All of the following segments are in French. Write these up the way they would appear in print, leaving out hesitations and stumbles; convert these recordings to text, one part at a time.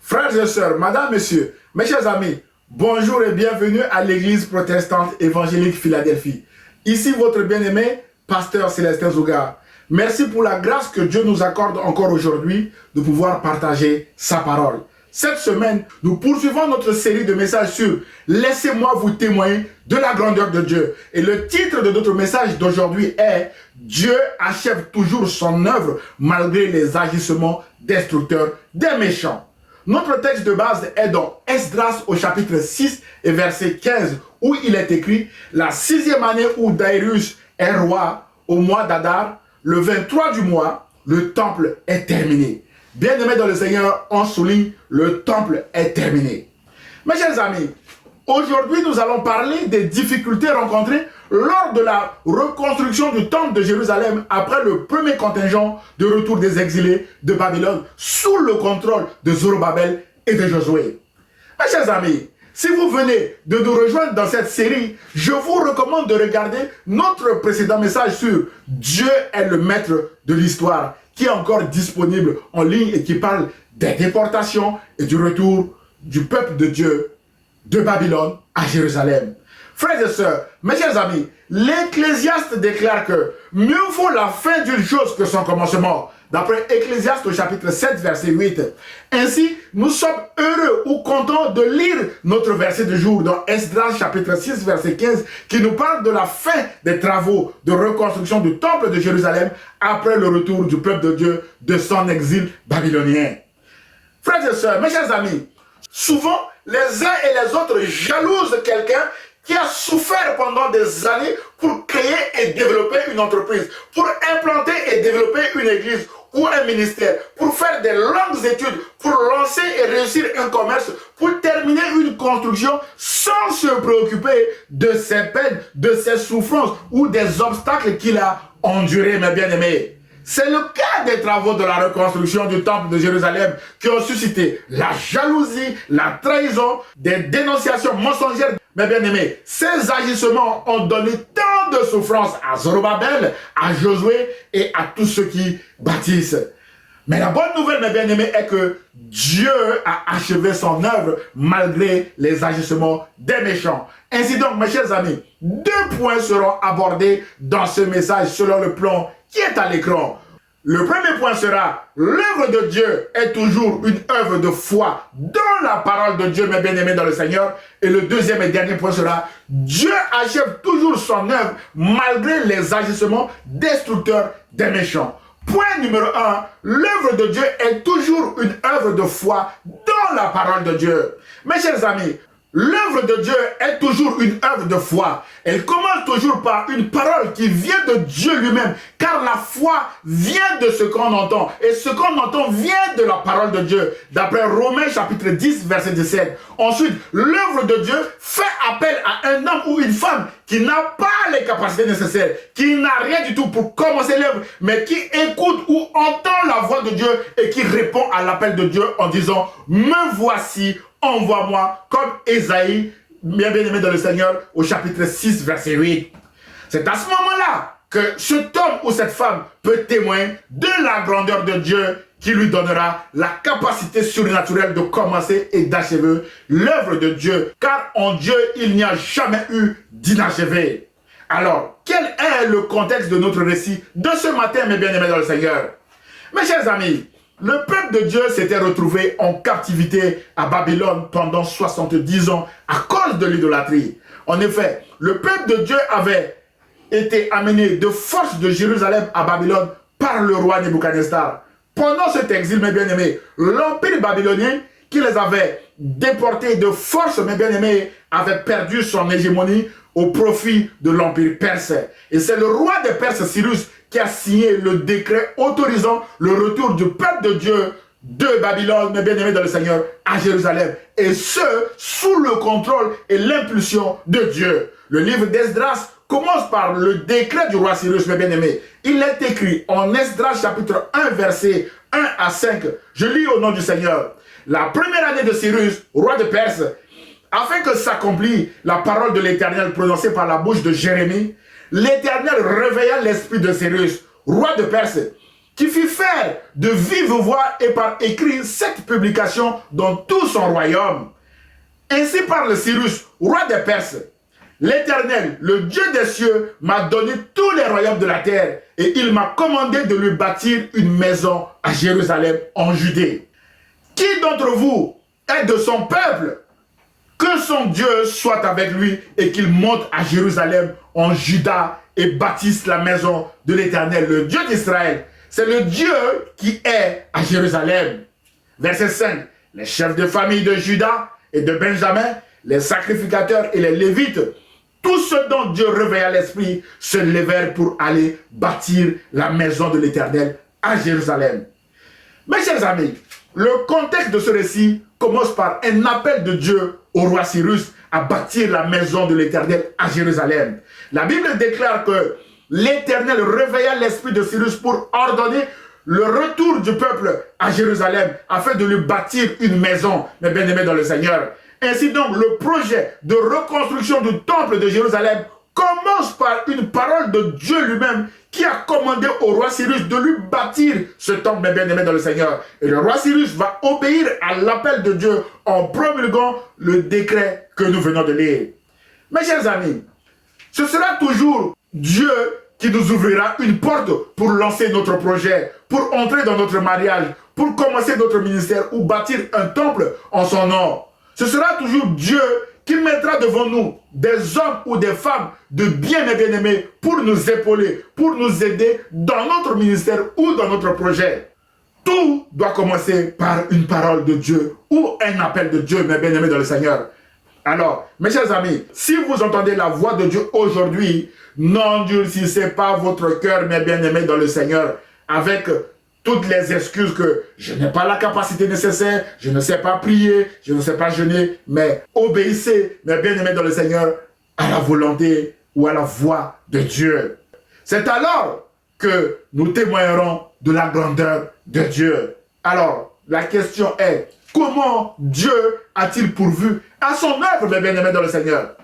Frères et sœurs, madame, messieurs, mes chers amis, bonjour et bienvenue à l'église protestante évangélique Philadelphie. Ici votre bien-aimé, pasteur Célestin Zouga. Merci pour la grâce que Dieu nous accorde encore aujourd'hui de pouvoir partager sa parole. Cette semaine, nous poursuivons notre série de messages sur « Laissez-moi vous témoigner de la grandeur de Dieu ». Et le titre de notre message d'aujourd'hui est « Dieu achève toujours son œuvre malgré les agissements destructeurs des méchants ». Notre texte de base est dans Esdras au chapitre 6 et verset 15 où il est écrit « La 6e année où Darius est roi, au mois d'Adar, le 23 du mois, le temple est terminé. » Bien-aimés dans le Seigneur, on souligne « le temple est terminé ». Mes chers amis, aujourd'hui nous allons parler des difficultés rencontrées lors de la reconstruction du temple de Jérusalem après le premier contingent de retour des exilés de Babylone sous le contrôle de Zorobabel et de Josué. Mes chers amis, si vous venez de nous rejoindre dans cette série, je vous recommande de regarder notre précédent message sur « Dieu est le maître de l'histoire » qui est encore disponible en ligne et qui parle des déportations et du retour du peuple de Dieu de Babylone à Jérusalem. Frères et sœurs, mes chers amis, l'Ecclésiaste déclare que mieux vaut la fin d'une chose que son commencement. D'après Ecclésiaste au chapitre 7, verset 8. Ainsi, nous sommes heureux ou contents de lire notre verset du jour dans Esdras chapitre 6, verset 15, qui nous parle de la fin des travaux de reconstruction du temple de Jérusalem après le retour du peuple de Dieu de son exil babylonien. Frères et sœurs, mes chers amis, souvent, les uns et les autres jalousent quelqu'un qui a souffert pendant des années pour créer et développer une entreprise, pour implanter et développer une église ou un ministère, pour faire des longues études, pour lancer et réussir un commerce, pour terminer une construction sans se préoccuper de ses peines, de ses souffrances ou des obstacles qu'il a endurés, mes bien-aimés. C'est le cas des travaux de la reconstruction du temple de Jérusalem qui ont suscité la jalousie, la trahison, des dénonciations mensongères. Mes bien-aimés, ces agissements ont donné tant de souffrance à Zorobabel, à Josué et à tous ceux qui bâtissent. Mais la bonne nouvelle, mes bien-aimés, est que Dieu a achevé son œuvre malgré les agissements des méchants. Ainsi donc, mes chers amis, 2 points seront abordés dans ce message selon le plan qui est à l'écran. Le premier point sera, l'œuvre de Dieu est toujours une œuvre de foi dans la parole de Dieu, mes bien-aimés dans le Seigneur. Et le deuxième et dernier point sera, Dieu achève toujours son œuvre malgré les agissements destructeurs des méchants. Point numéro 1, l'œuvre de Dieu est toujours une œuvre de foi dans la parole de Dieu. Mes chers amis, l'œuvre de Dieu est toujours une œuvre de foi. Elle commence toujours par une parole qui vient de Dieu lui-même, car la foi vient de ce qu'on entend. Et ce qu'on entend vient de la parole de Dieu, d'après Romains chapitre 10, verset 17. Ensuite, l'œuvre de Dieu fait appel à un homme ou une femme qui n'a pas les capacités nécessaires, qui n'a rien du tout pour commencer l'œuvre, mais qui écoute ou entend la voix de Dieu et qui répond à l'appel de Dieu en disant « Me voici, envoie-moi » comme Ésaïe, bien-aimé dans le Seigneur, au chapitre 6, verset 8. C'est à ce moment-là que cet homme ou cette femme peut témoigner de la grandeur de Dieu qui lui donnera la capacité surnaturelle de commencer et d'achever l'œuvre de Dieu. Car en Dieu, il n'y a jamais eu d'inachevé. Alors, quel est le contexte de notre récit de ce matin, mes bien-aimés dans le Seigneur? Mes chers amis, le peuple de Dieu s'était retrouvé en captivité à Babylone pendant 70 ans à cause de l'idolâtrie. En effet, le peuple de Dieu avait été amené de force de Jérusalem à Babylone par le roi Nebuchadnezzar. Pendant cet exil, mes bien-aimés, l'empire babylonien qui les avait déportés de force, mes bien-aimés, avait perdu son hégémonie au profit de l'empire perse. Et c'est le roi des Perses, Cyrus, qui a signé le décret autorisant le retour du peuple de Dieu de Babylone, mes bien-aimés dans le Seigneur, à Jérusalem. Et ce, sous le contrôle et l'impulsion de Dieu. Le livre d'Esdras commence par le décret du roi Cyrus, mes bien-aimés. Il est écrit en Esdras chapitre 1, verset 1 à 5. Je lis au nom du Seigneur. La première année de Cyrus, roi de Perse, afin que s'accomplisse la parole de l'Éternel prononcée par la bouche de Jérémie, l'Éternel réveilla l'esprit de Cyrus, roi de Perse, qui fit faire de vive voix et par écrit cette publication dans tout son royaume. Ainsi parle Cyrus, roi des Perses. L'Éternel, le Dieu des cieux, m'a donné tous les royaumes de la terre et il m'a commandé de lui bâtir une maison à Jérusalem en Judée. Qui d'entre vous est de son peuple? Que son Dieu soit avec lui et qu'il monte à Jérusalem en Juda et bâtisse la maison de l'Éternel, le Dieu d'Israël. C'est le Dieu qui est à Jérusalem. Verset 5. Les chefs de famille de Juda et de Benjamin, les sacrificateurs et les Lévites, tous ceux dont Dieu réveilla l'esprit, se levèrent pour aller bâtir la maison de l'Éternel à Jérusalem. Mes chers amis, le contexte de ce récit commence par un appel de Dieu au roi Cyrus à bâtir la maison de l'Éternel à Jérusalem. La Bible déclare que l'Éternel réveilla l'esprit de Cyrus pour ordonner le retour du peuple à Jérusalem afin de lui bâtir une maison, mes bien-aimés dans le Seigneur. Ainsi donc, le projet de reconstruction du temple de Jérusalem commence par une parole de Dieu lui-même qui a commandé au roi Cyrus de lui bâtir ce temple, mes bien-aimés dans le Seigneur. Et le roi Cyrus va obéir à l'appel de Dieu en promulguant le décret que nous venons de lire. Mes chers amis, ce sera toujours Dieu qui nous ouvrira une porte pour lancer notre projet, pour entrer dans notre mariage, pour commencer notre ministère ou bâtir un temple en son nom. Ce sera toujours Dieu qui mettra devant nous des hommes ou des femmes de bien et bien-aimés pour nous épauler, pour nous aider dans notre ministère ou dans notre projet. Tout doit commencer par une parole de Dieu ou un appel de Dieu, mes bien-aimés dans le Seigneur. Alors, mes chers amis, si vous entendez la voix de Dieu aujourd'hui, n'endurcissez pas votre cœur, mes bien-aimés dans le Seigneur, avec toutes les excuses que je n'ai pas la capacité nécessaire, je ne sais pas prier, je ne sais pas jeûner, mais obéissez, mes bien-aimés dans le Seigneur, à la volonté ou à la voix de Dieu. C'est alors que nous témoignerons de la grandeur de Dieu. Alors, la question est, comment Dieu a-t-il pourvu à son œuvre, mes bien-aimés dans le Seigneur?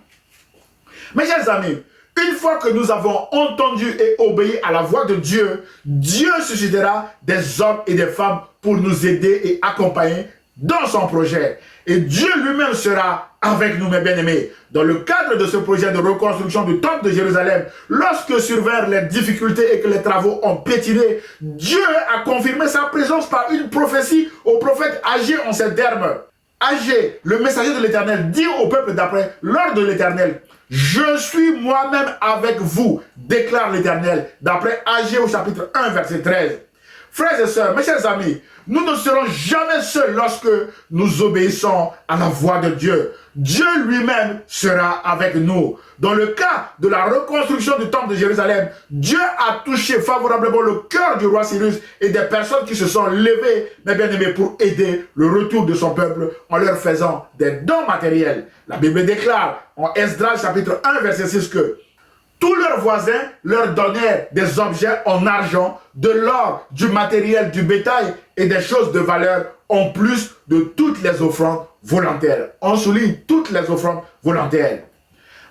Mes chers amis, une fois que nous avons entendu et obéi à la voix de Dieu, Dieu suscitera des hommes et des femmes pour nous aider et accompagner dans son projet. Et Dieu lui-même sera avec nous, mes bien-aimés. Dans le cadre de ce projet de reconstruction du temple de Jérusalem, lorsque survinrent les difficultés et que les travaux ont piétiné, Dieu a confirmé sa présence par une prophétie au prophète Agé en ces termes. Agé, le messager de l'Éternel, dit au peuple d'après, l'ordre de l'Éternel, « Je suis moi-même avec vous, déclare l'Éternel. » D'après Agé au chapitre 1, verset 13. Frères et sœurs, mes chers amis, nous ne serons jamais seuls lorsque nous obéissons à la voix de Dieu. Dieu lui-même sera avec nous. Dans le cas de la reconstruction du temple de Jérusalem, Dieu a touché favorablement le cœur du roi Cyrus et des personnes qui se sont levées, mes bien-aimés, pour aider le retour de son peuple en leur faisant des dons matériels. La Bible déclare en Esdras chapitre 1 verset 6 que tous leurs voisins leur donnèrent des objets en argent, de l'or, du matériel, du bétail et des choses de valeur, en plus de toutes les offrandes volontaires. On souligne toutes les offrandes volontaires.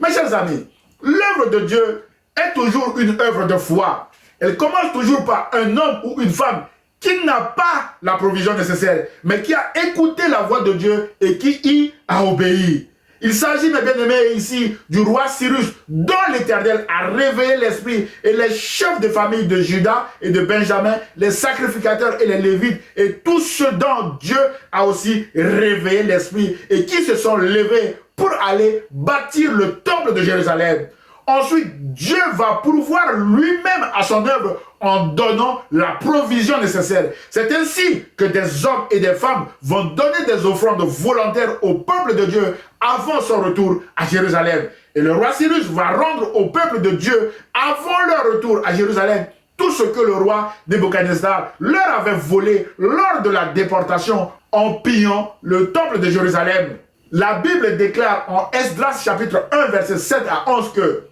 Mes chers amis, l'œuvre de Dieu est toujours une œuvre de foi. Elle commence toujours par un homme ou une femme qui n'a pas la provision nécessaire, mais qui a écouté la voix de Dieu et qui y a obéi. Il s'agit, mes bien-aimés, ici du roi Cyrus, dont l'Éternel a réveillé l'esprit, et les chefs de famille de Juda et de Benjamin, les sacrificateurs et les Lévites, et tous ceux dont Dieu a aussi réveillé l'esprit, et qui se sont levés pour aller bâtir le temple de Jérusalem. Ensuite, Dieu va pourvoir lui-même à son œuvre en donnant la provision nécessaire. C'est ainsi que des hommes et des femmes vont donner des offrandes volontaires au peuple de Dieu avant son retour à Jérusalem. Et le roi Cyrus va rendre au peuple de Dieu, avant leur retour à Jérusalem, tout ce que le roi Nebuchadnezzar leur avait volé lors de la déportation en pillant le temple de Jérusalem. La Bible déclare en Esdras chapitre 1 verset 7 à 11 que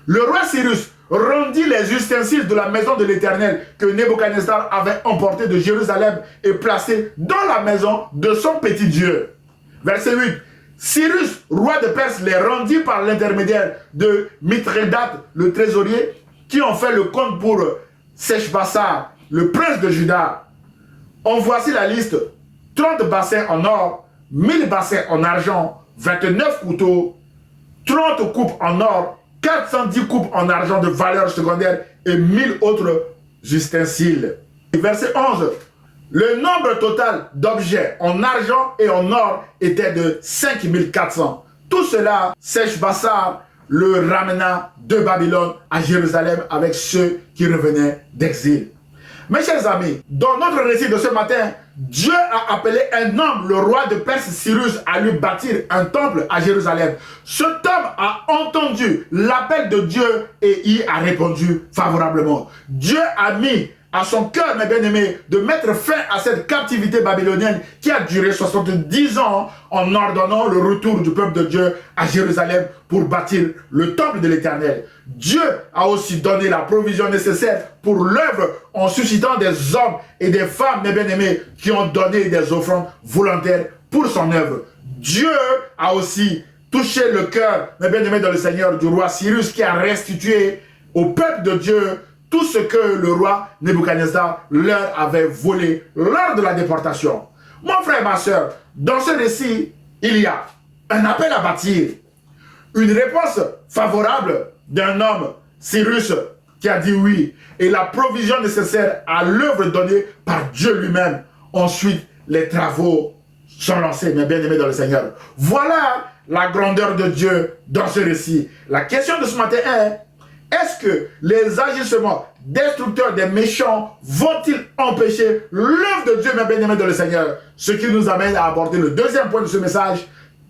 le roi Cyrus rendit les ustensiles de la maison de l'Éternel que Nebuchadnezzar avait emporté de Jérusalem et placé dans la maison de son petit Dieu. Verset 8. Cyrus, roi de Perse, les rendit par l'intermédiaire de Mithrédate, le trésorier, qui en fait le compte pour Seshbassar, le prince de Juda. En voici la liste: 30 bassins en or, 1000 bassins en argent, 29 couteaux, 30 coupes en or, 410 coupes en argent de valeur secondaire et 1000 autres ustensiles. Verset 11. Le nombre total d'objets en argent et en or était de 5400. Tout cela, Seshbassar le ramena de Babylone à Jérusalem avec ceux qui revenaient d'exil. Mes chers amis, dans notre récit de ce matin, Dieu a appelé un homme, le roi de Perse Cyrus, à lui bâtir un temple à Jérusalem. Cet homme a entendu l'appel de Dieu et y a répondu favorablement. Dieu a mis à son cœur, mes bien-aimés, de mettre fin à cette captivité babylonienne qui a duré 70 ans en ordonnant le retour du peuple de Dieu à Jérusalem pour bâtir le temple de l'Éternel. Dieu a aussi donné la provision nécessaire pour l'œuvre en suscitant des hommes et des femmes, mes bien-aimés, qui ont donné des offrandes volontaires pour son œuvre. Dieu a aussi touché le cœur, mes bien-aimés, dans le Seigneur, du roi Cyrus, qui a restitué au peuple de Dieu tout ce que le roi Nebuchadnezzar leur avait volé lors de la déportation. Mon frère et ma soeur, dans ce récit, il y a un appel à bâtir, une réponse favorable d'un homme, Cyrus, qui a dit oui, et la provision nécessaire à l'œuvre donnée par Dieu lui-même. Ensuite, les travaux sont lancés, mes bien-aimés dans le Seigneur. Voilà la grandeur de Dieu dans ce récit. La question de ce matin est: est-ce que les agissements destructeurs des méchants vont-ils empêcher l'œuvre de Dieu, mes bien-aimés dans le Seigneur? Ce qui nous amène à aborder le deuxième point de ce message.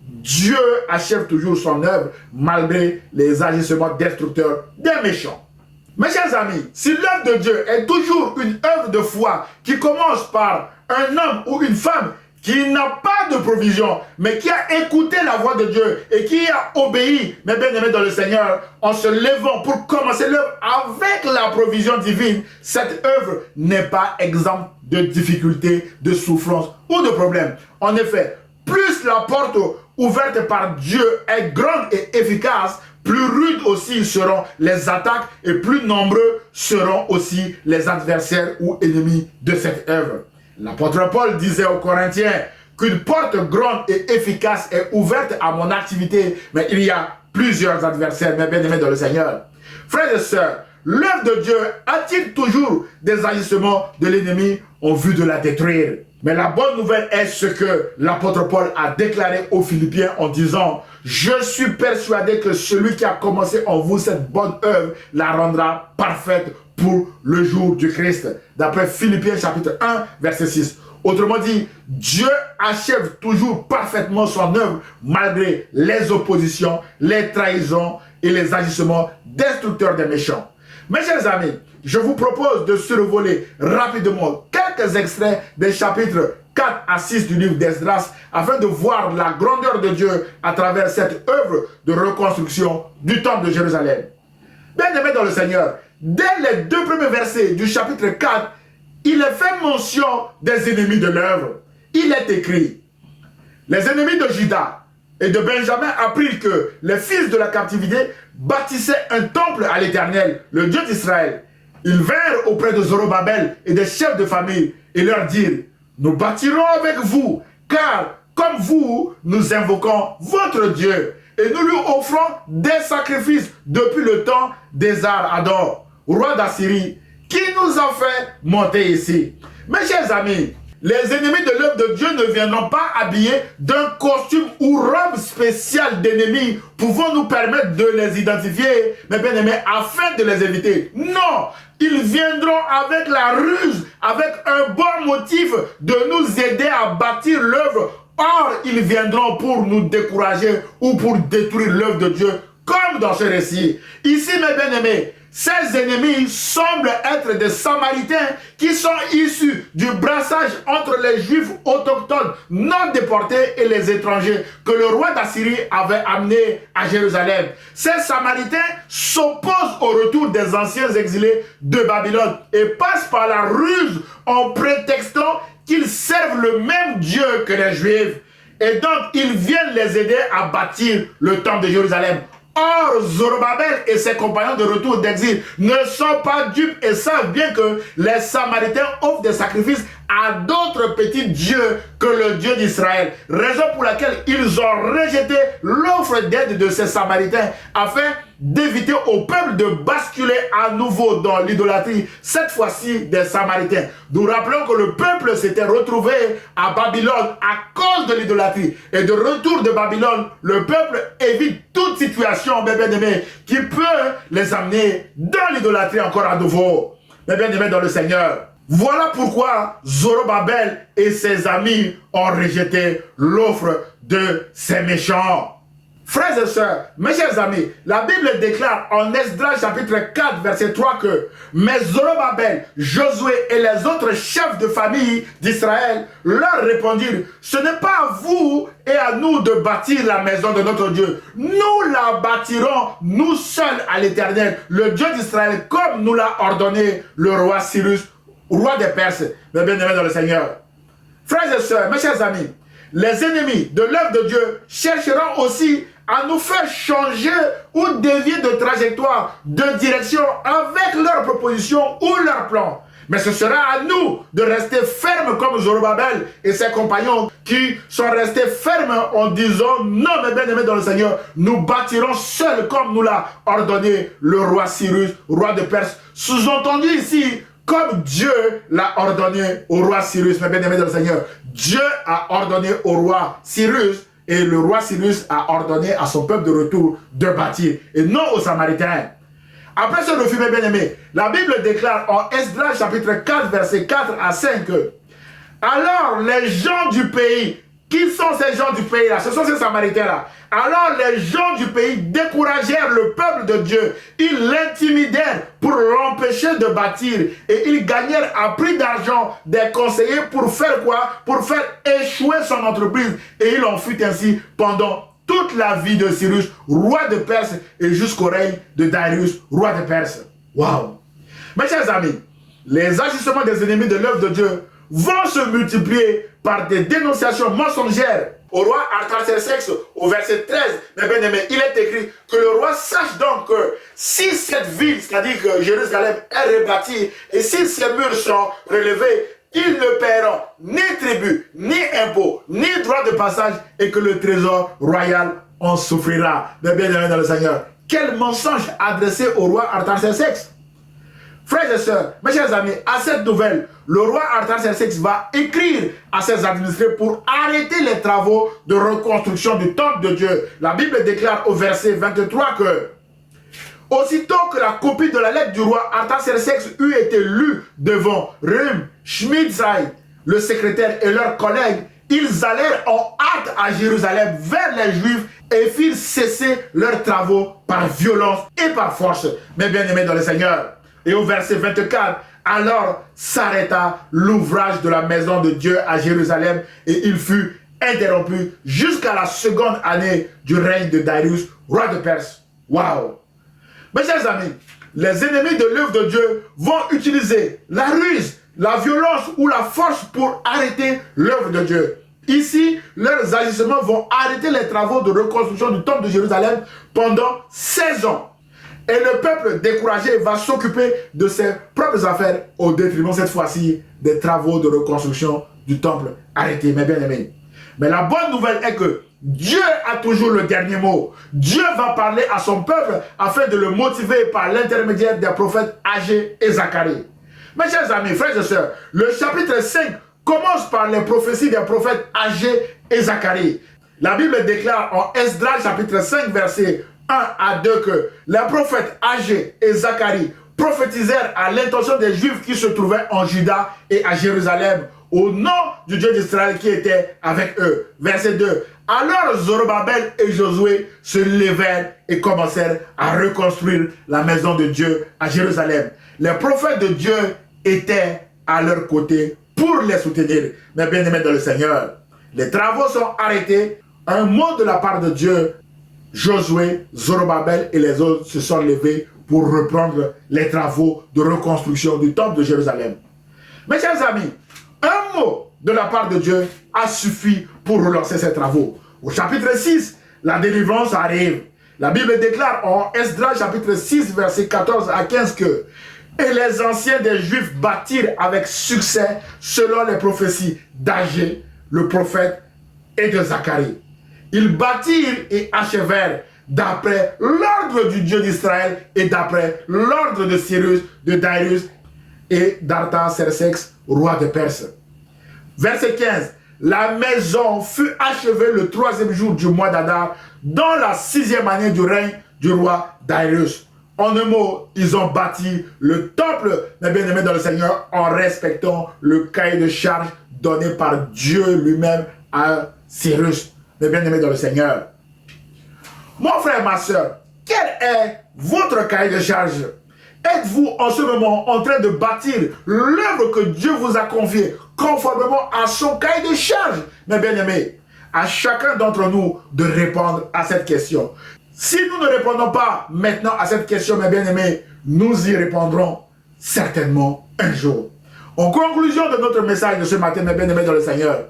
Dieu achève toujours son œuvre malgré les agissements destructeurs des méchants. Mes chers amis, si l'œuvre de Dieu est toujours une œuvre de foi qui commence par un homme ou une femme qui n'a pas de provision, mais qui a écouté la voix de Dieu et qui a obéi, mes bien-aimés dans le Seigneur, en se levant pour commencer l'œuvre avec la provision divine, cette œuvre n'est pas exempte de difficultés, de souffrances ou de problèmes. En effet, plus la porte ouverte par Dieu est grande et efficace, plus rudes aussi seront les attaques et plus nombreux seront aussi les adversaires ou ennemis de cette œuvre. L'apôtre Paul disait aux Corinthiens qu'une porte grande et efficace est ouverte à mon activité, mais il y a plusieurs adversaires, mes bien-aimés dans le Seigneur. Frères et sœurs, l'œuvre de Dieu attire toujours des agissements de l'ennemi en vue de la détruire. Mais la bonne nouvelle est ce que l'apôtre Paul a déclaré aux Philippiens en disant: je suis persuadé que celui qui a commencé en vous cette bonne œuvre la rendra parfaite pour le jour du Christ. D'après Philippiens chapitre 1, verset 6. Autrement dit, Dieu achève toujours parfaitement son œuvre malgré les oppositions, les trahisons et les agissements destructeurs des méchants. Mes chers amis, je vous propose de survoler rapidement quelques extraits des chapitres 4 à 6 du livre d'Esdras afin de voir la grandeur de Dieu à travers cette œuvre de reconstruction du temple de Jérusalem. Bien-aimés dans le Seigneur, dès les 2 premiers versets du chapitre 4, il est fait mention des ennemis de l'œuvre. Il est écrit: les ennemis de Juda et de Benjamin apprirent que les fils de la captivité bâtissaient un temple à l'Éternel, le Dieu d'Israël. Ils vinrent auprès de Zorobabel et des chefs de famille et leur dirent: nous bâtirons avec vous, car comme vous, nous invoquons votre Dieu et nous lui offrons des sacrifices depuis le temps d'Esar-Hador, roi d'Assyrie, qui nous a fait monter ici. Mes chers amis, les ennemis de l'œuvre de Dieu ne viendront pas habillés d'un costume ou robe spéciale d'ennemis pouvant nous permettre de les identifier, mes bien-aimés, afin de les éviter. Non, ils viendront avec la ruse, avec un bon motif de nous aider à bâtir l'œuvre. Or, ils viendront pour nous décourager ou pour détruire l'œuvre de Dieu, comme dans ce récit. Ici, mes bien-aimés, ces ennemis semblent être des Samaritains qui sont issus du brassage entre les Juifs autochtones non déportés et les étrangers que le roi d'Assyrie avait amenés à Jérusalem. Ces Samaritains s'opposent au retour des anciens exilés de Babylone et passent par la ruse en prétextant qu'ils servent le même Dieu que les Juifs. Et donc, ils viennent les aider à bâtir le temple de Jérusalem. Or, Zorobabel et ses compagnons de retour d'exil ne sont pas dupes et savent bien que les Samaritains offrent des sacrifices à d'autres petits dieux que le Dieu d'Israël. Raison pour laquelle ils ont rejeté l'offre d'aide de ces Samaritains afin d'éviter au peuple de basculer à nouveau dans l'idolâtrie, cette fois-ci des Samaritains. Nous rappelons que le peuple s'était retrouvé à Babylone à cause de l'idolâtrie. Et de retour de Babylone, le peuple évite toute situation, mes bien-aimés, qui peut les amener dans l'idolâtrie encore à nouveau. Mes bien-aimés dans le Seigneur. Voilà pourquoi Zorobabel et ses amis ont rejeté l'offre de ces méchants. Frères et sœurs, mes chers amis, la Bible déclare en Esdras chapitre 4 verset 3 que « Mais Zorobabel, Josué et les autres chefs de famille d'Israël leur répondirent « Ce n'est pas à vous et à nous de bâtir la maison de notre Dieu. Nous la bâtirons, nous seuls à l'Éternel, le Dieu d'Israël, comme nous l'a ordonné le roi Cyrus, roi des Perses. » Mes bien-aimés dans le Seigneur. Frères et sœurs, mes chers amis, les ennemis de l'œuvre de Dieu chercheront aussi à nous faire changer ou dévier de trajectoire, de direction avec leurs propositions ou leurs plans. Mais ce sera à nous de rester fermes comme Zorobabel et ses compagnons qui sont restés fermes en disant « Non, mes bien-aimés dans le Seigneur, nous bâtirons seuls comme nous l'a ordonné le roi Cyrus, roi de Perse. » Sous-entendu ici, comme Dieu l'a ordonné au roi Cyrus, mes bien-aimés dans le Seigneur. Dieu a ordonné au roi Cyrus et le roi Cyrus a ordonné à son peuple de retour de bâtir et non aux Samaritains. Après ce refus, mes bien-aimés, la Bible déclare en Esdras chapitre 4 verset 4 à 5 que alors les gens du pays, qui sont ces gens du pays là? Ce sont ces Samaritains là. Alors les gens du pays découragèrent le peuple de Dieu. Ils l'intimidèrent pour l'empêcher de bâtir. Et ils gagnèrent à prix d'argent des conseillers pour faire quoi? Pour faire échouer son entreprise. Et il en fut ainsi pendant toute la vie de Cyrus, roi de Perse, et jusqu'au règne de Darius, roi de Perse. Waouh! Mes chers amis, les agissements des ennemis de l'œuvre de Dieu vont se multiplier par des dénonciations mensongères. Au roi Artaxerxès, au verset 13, mes bien-aimés, il est écrit que le roi sache donc que si cette ville, c'est-à-dire que Jérusalem, est rebâtie, et si ces murs sont relevés, ils ne paieront ni tribut, ni impôt, ni droit de passage, et que le trésor royal en souffrira. Mes bien-aimés dans le Seigneur. Quel mensonge adressé au roi Artaxerxès! Frères et sœurs, mes chers amis, à cette nouvelle, le roi Artaxerxès va écrire à ses administrés pour arrêter les travaux de reconstruction du temple de Dieu. La Bible déclare au verset 23 que aussitôt que la copie de la lettre du roi Artaxerxès eut été lue devant Rhum, Shmidzai, le secrétaire et leurs collègues, ils allèrent en hâte à Jérusalem vers les Juifs et firent cesser leurs travaux par violence et par force. Mes bien-aimés dans le Seigneur. Et au verset 24, alors s'arrêta l'ouvrage de la maison de Dieu à Jérusalem et il fut interrompu jusqu'à la seconde année du règne de Darius, roi de Perse. Waouh! Mes chers amis, les ennemis de l'œuvre de Dieu vont utiliser la ruse, la violence ou la force pour arrêter l'œuvre de Dieu. Ici, leurs agissements vont arrêter les travaux de reconstruction du temple de Jérusalem pendant 16 ans. Et le peuple découragé va s'occuper de ses propres affaires au détriment cette fois-ci des travaux de reconstruction du temple arrêtés, mes bien-aimés. Mais la bonne nouvelle est que Dieu a toujours le dernier mot. Dieu va parler à son peuple afin de le motiver par l'intermédiaire des prophètes Agé et Zacharie. Mes chers amis, frères et sœurs, le chapitre 5 commence par les prophéties des prophètes Agé et Zacharie. La Bible déclare en Esdras chapitre 5 verset 1 à 2 que les prophètes Agé et Zacharie prophétisèrent à l'intention des Juifs qui se trouvaient en Juda et à Jérusalem au nom du Dieu d'Israël qui était avec eux. Verset 2. Alors Zorobabel et Josué se levèrent et commencèrent à reconstruire la maison de Dieu à Jérusalem. Les prophètes de Dieu étaient à leur côté pour les soutenir. Mes bien-aimés dans le Seigneur, les travaux sont arrêtés. Un mot de la part de Dieu, Josué, Zorobabel et les autres se sont levés pour reprendre les travaux de reconstruction du temple de Jérusalem. Mes chers amis, un mot de la part de Dieu a suffi pour relancer ces travaux. Au chapitre 6, la délivrance arrive. La Bible déclare en Esdras chapitre 6, verset 14 à 15 que « Et les anciens des Juifs bâtirent avec succès selon les prophéties d'Agé, le prophète, et de Zacharie. Ils bâtirent et achevèrent d'après l'ordre du Dieu d'Israël et d'après l'ordre de Cyrus, de Darius et d'Artaxerxès, roi de Perse. » Verset 15. La maison fut achevée le 3e jour du mois d'Adar, dans la 6e année du règne du roi Darius. En un mot, ils ont bâti le temple des bien-aimés dans le Seigneur en respectant le cahier de charge donné par Dieu lui-même à Cyrus, les bien-aimés dans le Seigneur. Mon frère, ma soeur, quel est votre cahier de charge? Êtes-vous en ce moment en train de bâtir l'œuvre que Dieu vous a confiée conformément à son cahier de charge, mes bien-aimés? À chacun d'entre nous de répondre à cette question. Si nous ne répondons pas maintenant à cette question, mes bien-aimés, nous y répondrons certainement un jour. En conclusion de notre message de ce matin, mes bien-aimés dans le Seigneur,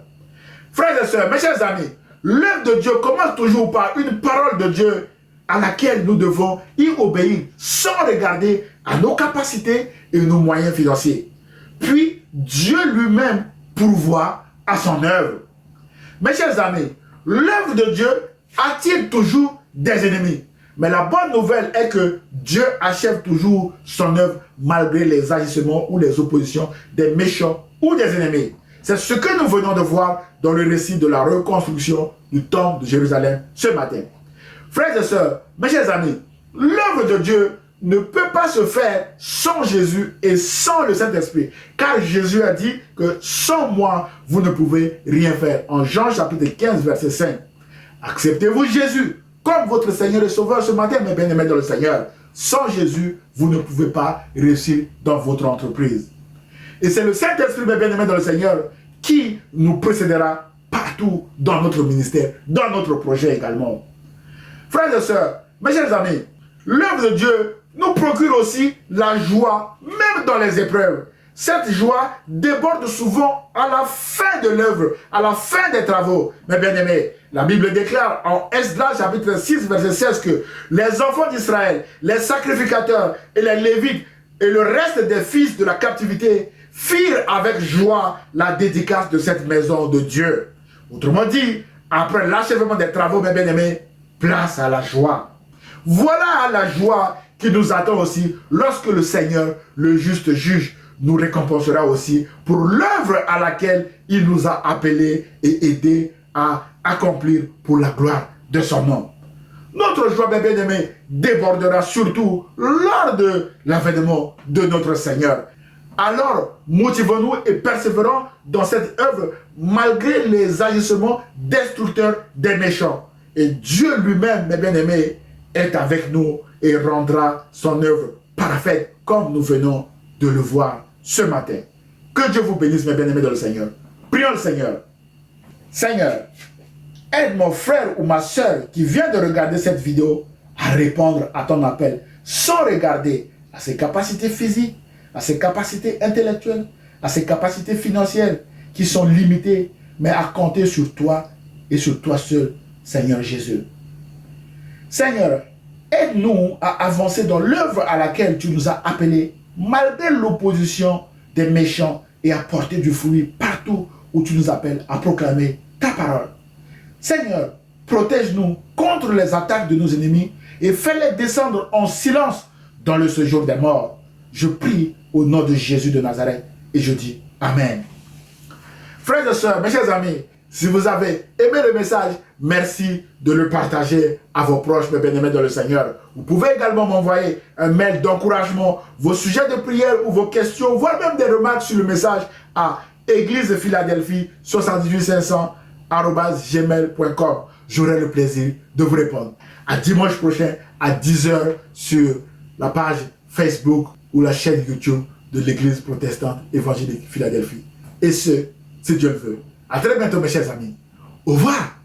frères et sœurs, mes chers amis, l'œuvre de Dieu commence toujours par une parole de Dieu à laquelle nous devons y obéir sans regarder à nos capacités et nos moyens financiers. Puis, Dieu lui-même pourvoit à son œuvre. Mes chers amis, l'œuvre de Dieu attire toujours des ennemis. Mais la bonne nouvelle est que Dieu achève toujours son œuvre malgré les agissements ou les oppositions des méchants ou des ennemis. C'est ce que nous venons de voir dans le récit de la reconstruction du temple de Jérusalem ce matin. Frères et sœurs, mes chers amis, l'œuvre de Dieu ne peut pas se faire sans Jésus et sans le Saint-Esprit. Car Jésus a dit que sans moi, vous ne pouvez rien faire. En Jean chapitre 15, verset 5. Acceptez-vous Jésus comme votre Seigneur et Sauveur ce matin, mes bien-aimés dans le Seigneur. Sans Jésus, vous ne pouvez pas réussir dans votre entreprise. Et c'est le Saint-Esprit, mes bien-aimés dans le Seigneur, qui nous précédera partout dans notre ministère, dans notre projet également. Frères et sœurs, mes chers amis, l'œuvre de Dieu nous procure aussi la joie, même dans les épreuves. Cette joie déborde souvent à la fin de l'œuvre, à la fin des travaux. Mes bien-aimés, la Bible déclare en Esdras chapitre 6, verset 16 que les enfants d'Israël, les sacrificateurs et les Lévites et le reste des fils de la captivité firent avec joie la dédicace de cette maison de Dieu. Autrement dit, après l'achèvement des travaux, mes bien-aimés, place à la joie. Voilà la joie qui nous attend aussi lorsque le Seigneur, le juste juge, nous récompensera aussi pour l'œuvre à laquelle il nous a appelés et aidés à accomplir pour la gloire de son nom. Notre joie, mes bien-aimés, débordera surtout lors de l'avènement de notre Seigneur. Alors, motivons-nous et persévérons dans cette œuvre malgré les agissements destructeurs des méchants. Et Dieu lui-même, mes bien-aimés, est avec nous et rendra son œuvre parfaite comme nous venons de le voir ce matin. Que Dieu vous bénisse, mes bien-aimés dans le Seigneur. Prions le Seigneur. Seigneur, aide mon frère ou ma soeur qui vient de regarder cette vidéo à répondre à ton appel sans regarder à ses capacités physiques, à ses capacités intellectuelles, à ses capacités financières qui sont limitées, mais à compter sur toi et sur toi seul, Seigneur Jésus. Seigneur, aide-nous à avancer dans l'œuvre à laquelle tu nous as appelés, malgré l'opposition des méchants, et à porter du fruit partout où tu nous appelles à proclamer ta parole. Seigneur, protège-nous contre les attaques de nos ennemis et fais-les descendre en silence dans le séjour des morts. Je prie au nom de Jésus de Nazareth et je dis Amen. Frères et sœurs, mes chers amis, si vous avez aimé le message, merci de le partager à vos proches, mes bien-aimés dans le Seigneur. Vous pouvez également m'envoyer un mail d'encouragement, vos sujets de prière ou vos questions, voire même des remarques sur le message à église-philadelphie78500@gmail.com. J'aurai le plaisir de vous répondre. À dimanche prochain à 10 h sur la page Facebook ou la chaîne YouTube de l'église protestante évangélique Philadelphie. Et ce, si Dieu le veut. À très bientôt, mes chers amis. Au revoir.